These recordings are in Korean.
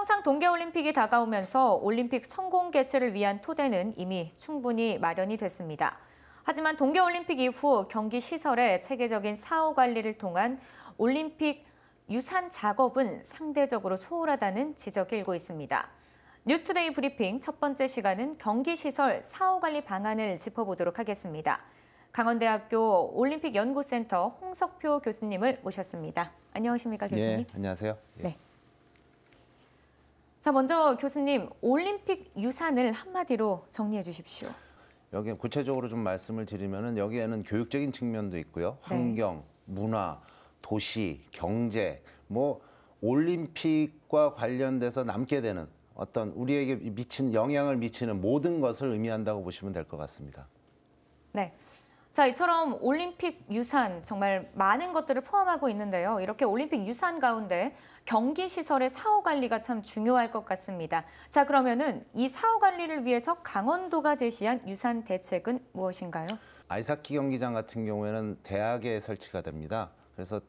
평창 동계올림픽이 다가오면서 올림픽 성공 개최를 위한 토대는 이미 충분히 마련이 됐습니다. 하지만 동계올림픽 이후 경기 시설의 체계적인 사후 관리를 통한 올림픽 유산 작업은 상대적으로 소홀하다는 지적이 일고 있습니다. 뉴스투데이 브리핑 첫 번째 시간은 경기시설 사후관리 방안을 짚어보도록 하겠습니다. 강원대학교 올림픽연구센터 홍석표 교수님을 모셨습니다. 안녕하십니까, 교수님? 네, 안녕하세요. 네. 자, 먼저 교수님, 올림픽 유산을 한마디로 정리해 주십시오. 여기 구체적으로 좀 말씀을 드리면은 여기에는 교육적인 측면도 있고요. 환경, 문화, 도시, 경제, 뭐 올림픽과 관련돼서 남게 되는 어떤 우리에게 미치는 영향을 미치는 모든 것을 의미한다고 보시면 될 것 같습니다. 네. 자, 이처럼 올림픽 유산 정말 많은 것들을 포함하고 있는데요. 이렇게 올림픽 유산 가운데 경기 시설의 사후 관리가 참 중요할 것 같습니다. 자, 그러면은 이 사후 관리를 위해서 강원도가 제시한 유산 대책은 무엇인가요? 아이스하키 경기장 같은 경우에는 대학에 설치가 됩니다. 그래서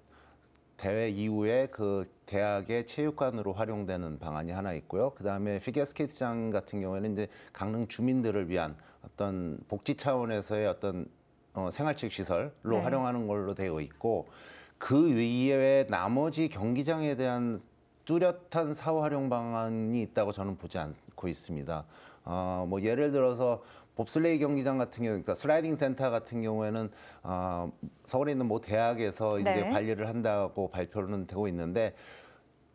대회 이후에 그 대학의 체육관으로 활용되는 방안이 하나 있고요. 그다음에 피겨스케이트장 같은 경우에는 이제 강릉 주민들을 위한 어떤 복지 차원에서의 어떤 생활체육 시설로 활용하는 걸로 되어 있고, 그 이외에 나머지 경기장에 대한 뚜렷한 사후 활용 방안이 있다고 저는 보지 않고 있습니다. 뭐 예를 들어서 봅슬레이 경기장 같은 경우, 그러니까 슬라이딩 센터 같은 경우에는 서울에 있는 뭐 대학에서 이제 관리를 한다고 발표는 되고 있는데,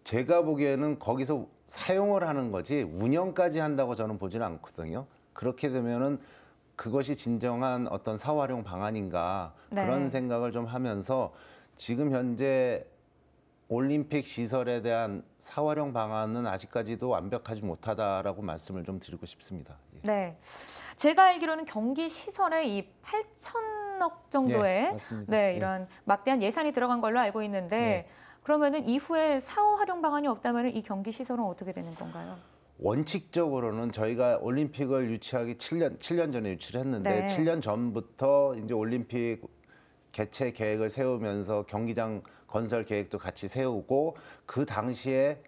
제가 보기에는 거기서 사용을 하는 거지 운영까지 한다고 저는 보지는 않거든요. 그렇게 되면은 그것이 진정한 어떤 사후 활용 방안인가, 그런 생각을 좀 하면서 지금 현재 올림픽 시설에 대한 사후 활용 방안은 아직까지도 완벽하지 못하다라고 말씀을 좀 드리고 싶습니다. 예. 네, 제가 알기로는 경기 시설에 이 8천억 정도의 이런 막대한 예산이 들어간 걸로 알고 있는데, 그러면은 이후에 사후 활용 방안이 없다면 이 경기 시설은 어떻게 되는 건가요? 원칙적으로는 저희가 올림픽을 유치하기 7년 전에 유치를 했는데 7년 전부터 이제 올림픽 개최 계획을 세우면서 경기장 건설 계획도 같이 세우고, 그 당시에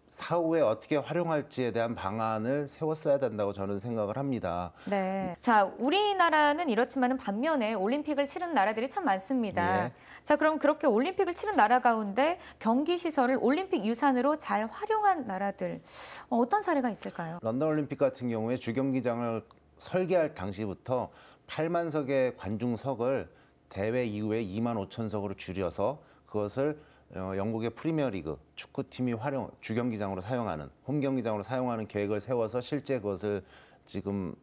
사후에 어떻게 활용할지에 대한 방안을 세웠어야 된다고 저는 생각을 합니다. 네. 자, 우리나라는 이렇지만은 반면에 올림픽을 치른 나라들이 참 많습니다. 자, 그럼 그렇게 올림픽을 치른 나라 가운데 경기 시설을 올림픽 유산으로 잘 활용한 나라들 어떤 사례가 있을까요? 런던 올림픽 같은 경우에 주경기장을 설계할 당시부터 8만석의 관중석을 대회 이후에 2만 5천석으로 줄여서 그것을 영국의 프리미어리그 축구팀이 주경기장으로 사용하는, 홈경기장으로 사용하는 계획을 세워서 실제 그것을 지금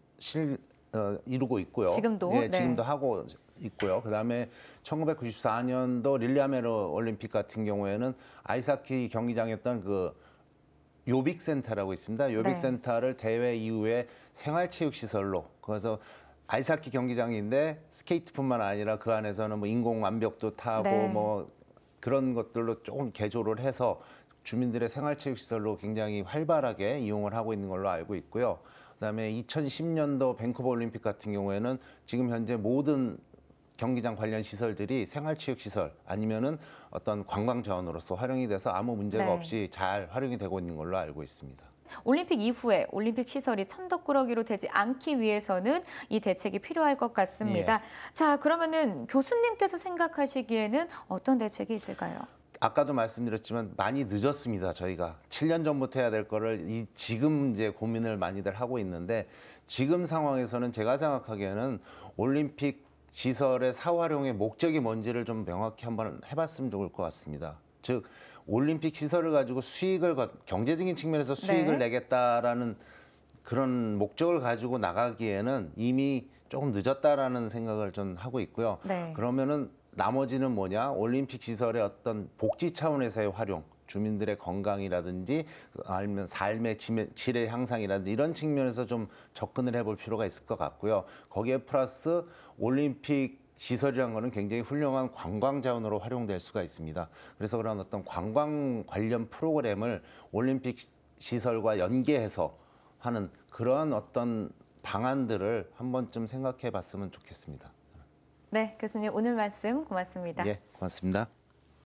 이루고 있고요. 지금도? 예, 지금도 하고 있고요. 그다음에 1994년도 릴레아메로 올림픽 같은 경우에는 아이스하키 경기장이었던 그 요빅센터라고 있습니다. 요빅센터를 대회 이후에 생활체육시설로, 그래서 아이스하키 경기장인데 스케이트뿐만 아니라 그 안에서는 뭐 인공 완벽도 타고 뭐 그런 것들로 조금 개조를 해서 주민들의 생활체육시설로 굉장히 활발하게 이용을 하고 있는 걸로 알고 있고요. 그다음에 2010년도 밴쿠버 올림픽 같은 경우에는 지금 현재 모든 경기장 관련 시설들이 생활체육시설 아니면은 어떤 관광 자원으로서 활용이 돼서 아무 문제가 없이 잘 활용이 되고 있는 걸로 알고 있습니다. 올림픽 이후에 올림픽 시설이 천덕꾸러기로 되지 않기 위해서는 이 대책이 필요할 것 같습니다. 자, 그러면은 교수님께서 생각하시기에는 어떤 대책이 있을까요? 아까도 말씀드렸지만 많이 늦었습니다. 저희가 7년 전부터 해야 될 거를 지금 이제 고민을 많이들 하고 있는데, 지금 상황에서는 제가 생각하기에는 올림픽 시설의 사후 활용의 목적이 뭔지를 좀 명확히 한번 해봤으면 좋을 것 같습니다. 즉 올림픽 시설을 가지고 경제적인 측면에서 수익을 내겠다라는 그런 목적을 가지고 나가기에는 이미 조금 늦었다라는 생각을 좀 하고 있고요. 그러면은 나머지는 뭐냐? 올림픽 시설의 어떤 복지 차원에서의 활용, 주민들의 건강이라든지 아니면 삶의 질의 향상이라든지 이런 측면에서 좀 접근을 해볼 필요가 있을 것 같고요. 거기에 플러스 올림픽 시설이라는 것은 굉장히 훌륭한 관광 자원으로 활용될 수가 있습니다. 그래서 그런 어떤 관광 관련 프로그램을 올림픽 시설과 연계해서 하는 그런 어떤 방안들을 한 번쯤 생각해 봤으면 좋겠습니다. 네, 교수님 오늘 말씀 고맙습니다. 예, 고맙습니다.